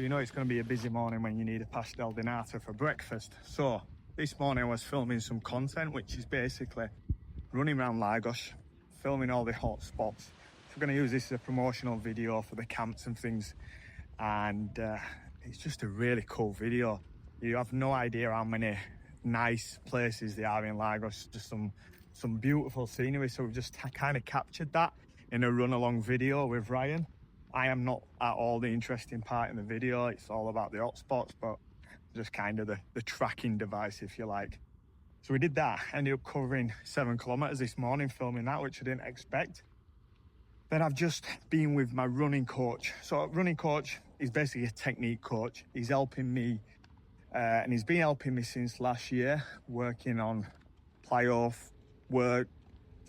So you know it's going to be a busy morning when you need a pastel di nata for breakfast. So this morning I was filming some content, which is basically running around Lagos, filming all the hot spots. So we're going to use this as a promotional video for the camps and things. And it's just a really cool video. You have no idea how many nice places there are in Lagos, just some beautiful scenery. So we've just kind of captured that in a run along video with Ryan. I am not at all the interesting part in the video. It's all about the hotspots, but just kind of the tracking device, if you like. So we did that, ended up covering 7 kilometers this morning, filming that, which I didn't expect. Then I've just been with my running coach. So running coach is basically a technique coach. He's helping me, and he's been helping me since last year, working on plyo work,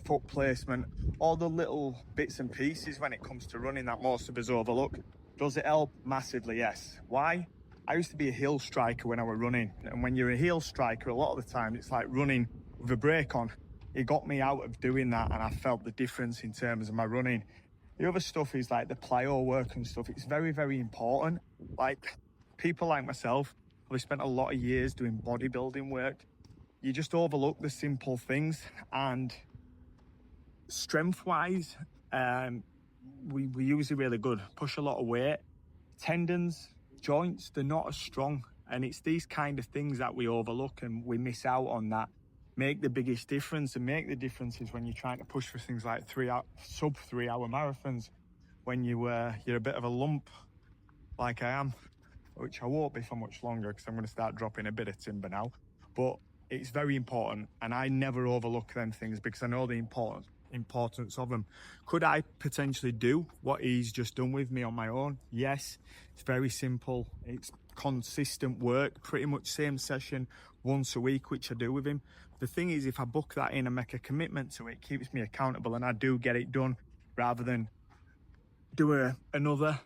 foot placement, all the little bits and pieces when it comes to running that most of us overlook. Does it help? Massively, yes. Why? I used to be a heel striker when I was running. And when you're a heel striker, a lot of the time, it's like running with a brake on. It got me out of doing that, and I felt the difference in terms of my running. The other stuff is like the plyo work and stuff. It's very, very important. Like people like myself, who spent a lot of years doing bodybuilding work, you just overlook the simple things. And strength-wise, we usually really good. Push a lot of weight. Tendons, joints, they're not as strong. And it's these kind of things that we overlook and we miss out on that make the biggest difference. And make the differences when you're trying to push for things like sub 3 hour marathons, when you're a bit of a lump like I am, which I won't be for much longer because I'm going to start dropping a bit of timber now. But it's very important, and I never overlook them things because I know the importance of them. Could I potentially do what he's just done with me on my own? Yes. It's very simple. It's consistent work, pretty much same session once a week, which I do with him. The thing is, if I book that in and make a commitment to it, it keeps me accountable and I do get it done, rather than do another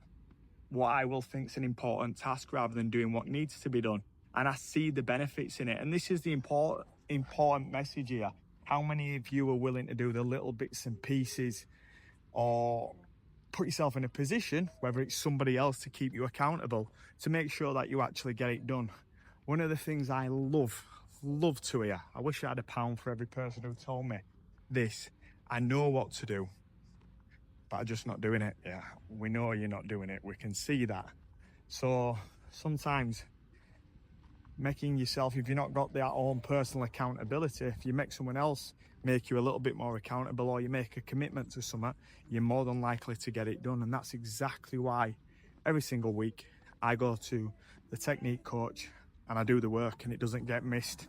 what I will think is an important task rather than doing what needs to be done. And I see the benefits in it. And this is the important message here. How many of you are willing to do the little bits and pieces, or put yourself in a position, whether it's somebody else to keep you accountable, to make sure that you actually get it done? One of the things I love to hear, I wish I had £1 for every person who told me this. I know what to do, but I'm just not doing it. Yeah, we know you're not doing it. We can see that. So sometimes making yourself, if you've not got that own personal accountability, if you make someone else make you a little bit more accountable, or you make a commitment to something, you're more than likely to get it done. And that's exactly why every single week I go to the technique coach and I do the work, and it doesn't get missed.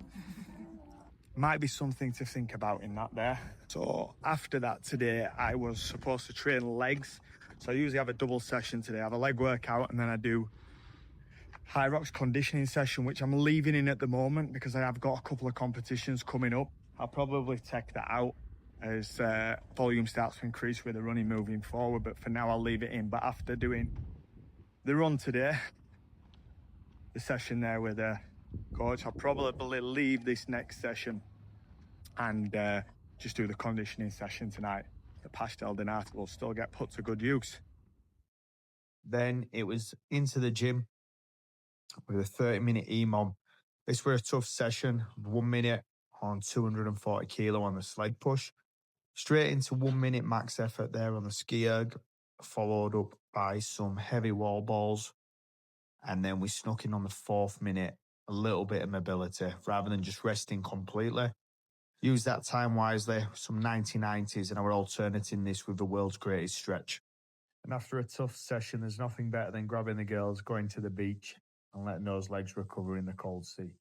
Might be something to think about in that there. So after that today, I was supposed to train legs. So I usually have a double session today. I have a leg workout and then I do high rocks conditioning session, which I'm leaving in at the moment because I have got a couple of competitions coming up. I'll probably take that out as volume starts to increase with the running moving forward, but for now I'll leave it in. But after doing the run today, the session there with the coach, I'll probably leave this next session and just do the conditioning session tonight. The pastel di nata will still get put to good use. Then it was into the gym with a 30-minute EMOM. This was a tough session, 1 minute on 240 kilo on the sled push. Straight into 1 minute max effort there on the ski erg, followed up by some heavy wall balls. And then we snuck in on the 4th minute, a little bit of mobility rather than just resting completely. Use that time wisely, some 90-90s, and I were alternating this with the world's greatest stretch. And after a tough session, there's nothing better than grabbing the girls, going to the beach, and letting those legs recover in the cold sea.